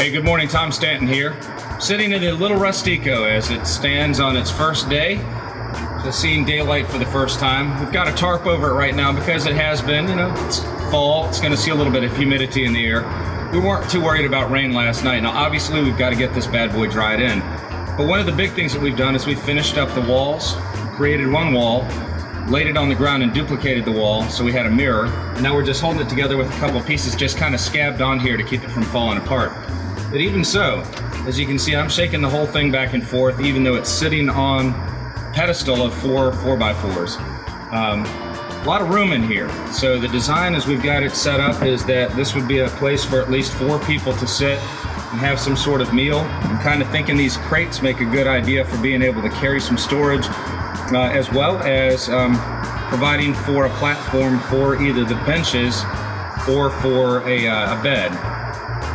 Hey, good morning, Tom Stanton here. Sitting in the little Rustico as it stands on its first day, just seeing daylight for the first time. We've got a tarp over it right now because it has been, it's fall. It's going to see a little bit of humidity in the air. We weren't too worried about rain last night. Now, obviously, we've got to get this bad boy dried in. But one of the big things that we've done is we've finished up the walls, created one wall, laid it on the ground and duplicated the wall, so we had a mirror. And now we're just holding it together with a couple of pieces just kind of scabbed on here to keep it from falling apart. But even so, as you can see, I'm shaking the whole thing back and forth, even though it's sitting on a pedestal of four 4x4s. A lot of room in here. So the design as we've got it set up is that this would be a place for at least 4 people to sit and have some sort of meal. I'm kind of thinking these crates make a good idea for being able to carry some storage, as well as providing for a platform for either the benches or for a bed.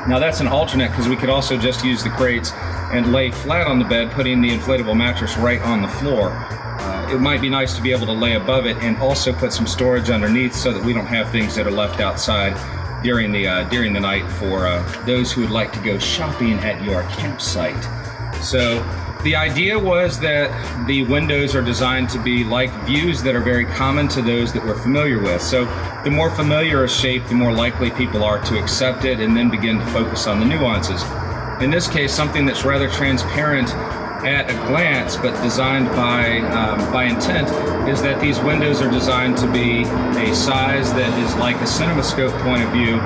Now that's an alternate because we could also just use the crates and lay flat on the bed, putting the inflatable mattress right on the floor. It might be nice to be able to lay above it and also put some storage underneath so that we don't have things that are left outside during the night for those who would like to go shopping at your campsite. So the idea was that the windows are designed to be like views that are very common to those that we're familiar with. So the more familiar a shape, the more likely people are to accept it and then begin to focus on the nuances. In this case, something that's rather transparent at a glance, but designed by intent, is that these windows are designed to be a size that is like a CinemaScope point of view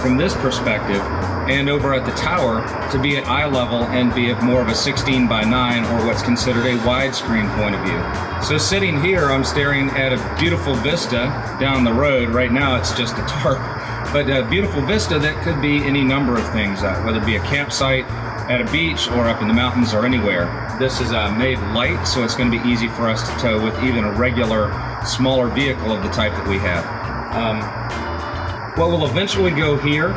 from this perspective, and over at the tower to be at eye level and be of more of a 16:9 or what's considered a widescreen point of view. So sitting here, I'm staring at a beautiful vista down the road. Right now it's just a tarp, but a beautiful vista that could be any number of things, whether it be a campsite, at a beach, or up in the mountains, or anywhere. This is made light, so it's going to be easy for us to tow with even a regular, smaller vehicle of the type that we have. What will eventually go here,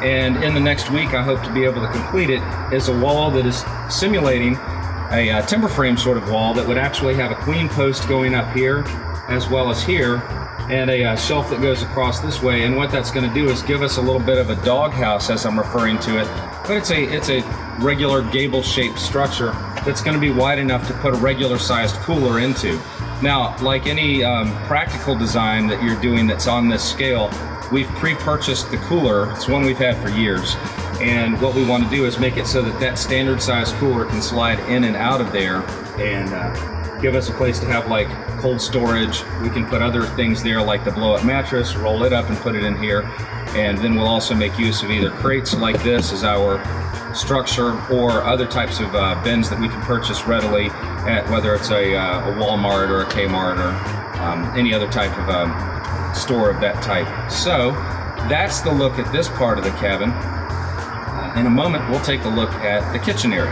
and in the next week I hope to be able to complete it, is a wall that is simulating a timber frame sort of wall that would actually have a queen post going up here as well as here, and a shelf that goes across this way. And what that's going to do is give us a little bit of a doghouse, as I'm referring to it, but it's a regular gable shaped structure that's going to be wide enough to put a regular sized cooler into. Now, like any practical design that you're doing that's on this scale, we've pre-purchased the cooler. It's one we've had for years, and what we want to do is make it so that that standard size cooler can slide in and out of there and give us a place to have like cold storage. We can put other things there like the blow-up mattress, roll it up and put it in here, and then we'll also make use of either crates like this as our structure or other types of bins that we can purchase readily at whether it's a Walmart or a Kmart or any other type of store of that type. So that's the look at this part of the cabin. In a moment, we'll take a look at the kitchen area.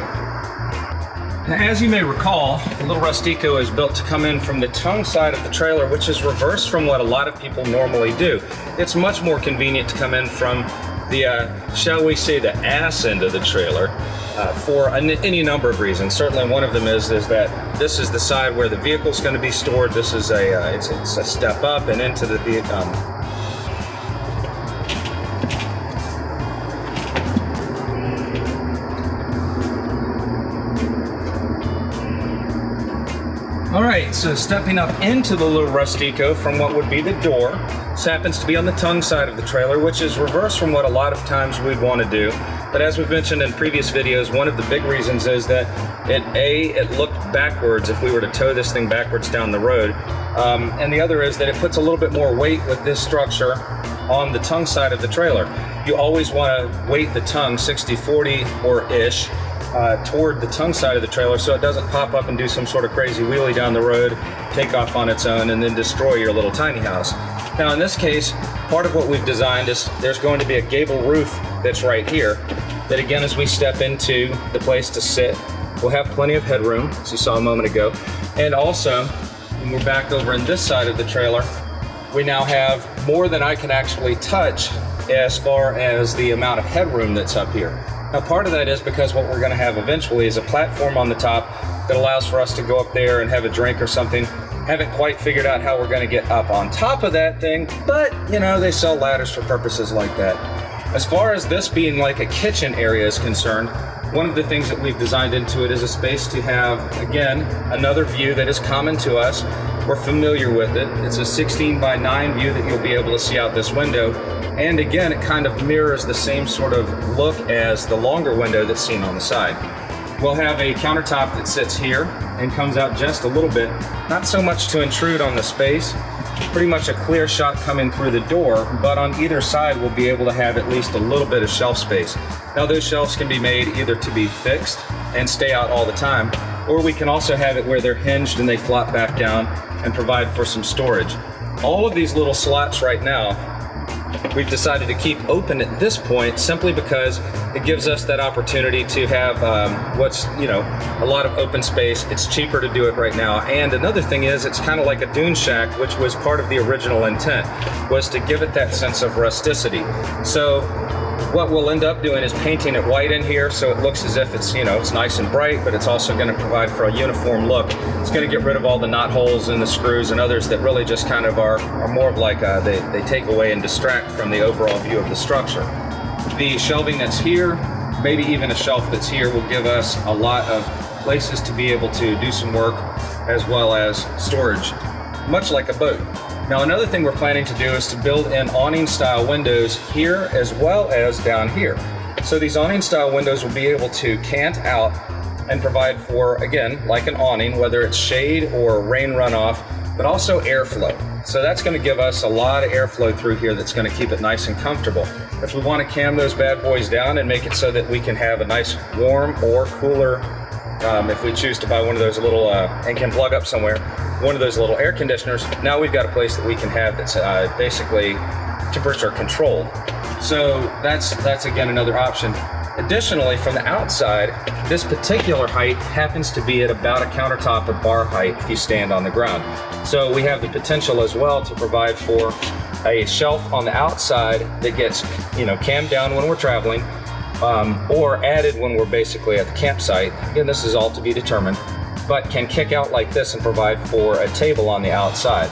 Now, as you may recall, the little Rustico is built to come in from the tongue side of the trailer, which is reversed from what a lot of people normally do. It's much more convenient to come in from the, shall we say, the ass end of the trailer for any number of reasons. Certainly one of them is that this is the side where the vehicle's going to be stored. This is it's a step up and into the vehicle. Alright, so stepping up into the little Rustico from what would be the door. This happens to be on the tongue side of the trailer, which is reversed from what a lot of times we'd want to do. But as we've mentioned in previous videos, one of the big reasons is that it looked backwards if we were to tow this thing backwards down the road. And the other is that it puts a little bit more weight with this structure on the tongue side of the trailer. You always want to weight the tongue 60-40 or ish toward the tongue side of the trailer so it doesn't pop up and do some sort of crazy wheelie down the road, take off on its own, and then destroy your little tiny house. Now in this case, part of what we've designed is there's going to be a gable roof that's right here that, again, as we step into the place to sit, we'll have plenty of headroom, as you saw a moment ago. And also, when we're back over in this side of the trailer, we now have more than I can actually touch as far as the amount of headroom that's up here. Now, part of that is because what we're going to have eventually is a platform on the top that allows for us to go up there and have a drink or something. Haven't quite figured out how we're going to get up on top of that thing, but, you know, they sell ladders for purposes like that. As far as this being like a kitchen area is concerned, one of the things that we've designed into it is a space to have, again, another view that is common to us. We're familiar with it. It's a 16 by 9 view that you'll be able to see out this window. And again, it kind of mirrors the same sort of look as the longer window that's seen on the side. We'll have a countertop that sits here and comes out just a little bit, not so much to intrude on the space, pretty much a clear shot coming through the door, but on either side we'll be able to have at least a little bit of shelf space. Now those shelves can be made either to be fixed and stay out all the time, or we can also have it where they're hinged and they flop back down and provide for some storage. All of these little slots right now we've decided to keep open at this point simply because it gives us that opportunity to have a lot of open space. It's cheaper to do it right now. And another thing is it's kind of like a dune shack, which was part of the original intent, was to give it that sense of rusticity. So what we'll end up doing is painting it white in here so it looks as if it's, it's nice and bright, but it's also going to provide for a uniform look. It's going to get rid of all the knot holes and the screws and others that really just kind of are more of like they take away and distract from the overall view of the structure. The shelving that's here, maybe even a shelf that's here, will give us a lot of places to be able to do some work as well as storage, much like a boat. Now another thing we're planning to do is to build in awning style windows here as well as down here. So these awning style windows will be able to cant out and provide for, again, like an awning, whether it's shade or rain runoff, but also airflow. So that's going to give us a lot of airflow through here that's going to keep it nice and comfortable. If we want to cam those bad boys down and make it so that we can have a nice warm or cooler, if we choose to buy one of those little, and can plug up somewhere, one of those little air conditioners, now we've got a place that we can have that's basically temperature controlled. So that's again another option. Additionally, from the outside, this particular height happens to be at about a countertop or bar height if you stand on the ground. So we have the potential as well to provide for a shelf on the outside that gets, cammed down when we're traveling, or added when we're basically at the campsite. Again, this is all to be determined, but can kick out like this and provide for a table on the outside.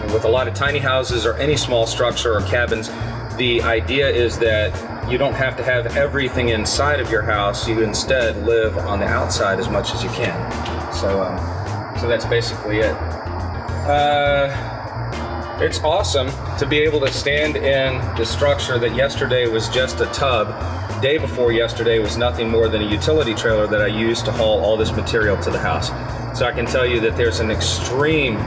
And with a lot of tiny houses or any small structure or cabins, the idea is that you don't have to have everything inside of your house. You instead live on the outside as much as you can. So that's basically it. It's awesome to be able to stand in the structure that yesterday was just a tub. Day before yesterday was nothing more than a utility trailer that I used to haul all this material to the house. So I can tell you that there's an extremely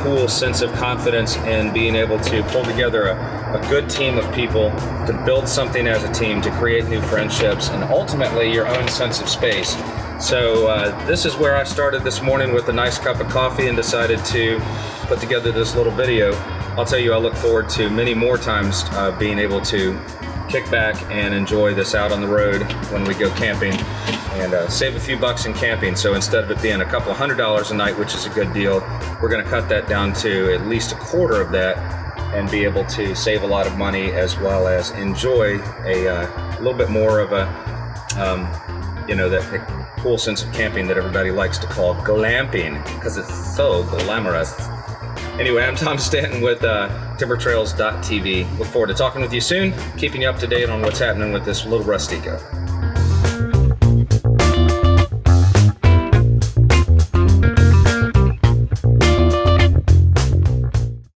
cool sense of confidence in being able to pull together a good team of people, to build something as a team, to create new friendships, and ultimately your own sense of space. So this is where I started this morning with a nice cup of coffee and decided to put together this little video. I'll tell you, I look forward to many more times being able to kick back and enjoy this out on the road when we go camping and save a few bucks in camping. So instead of it being a couple $100 a night, which is a good deal, we're going to cut that down to at least a quarter of that and be able to save a lot of money as well as enjoy a little bit more of a that cool sense of camping that everybody likes to call glamping because it's so glamorous. Anyway, I'm Tom Stanton with timbertrails.tv. Look forward to talking with you soon, keeping you up to date on what's happening with this little Rustico.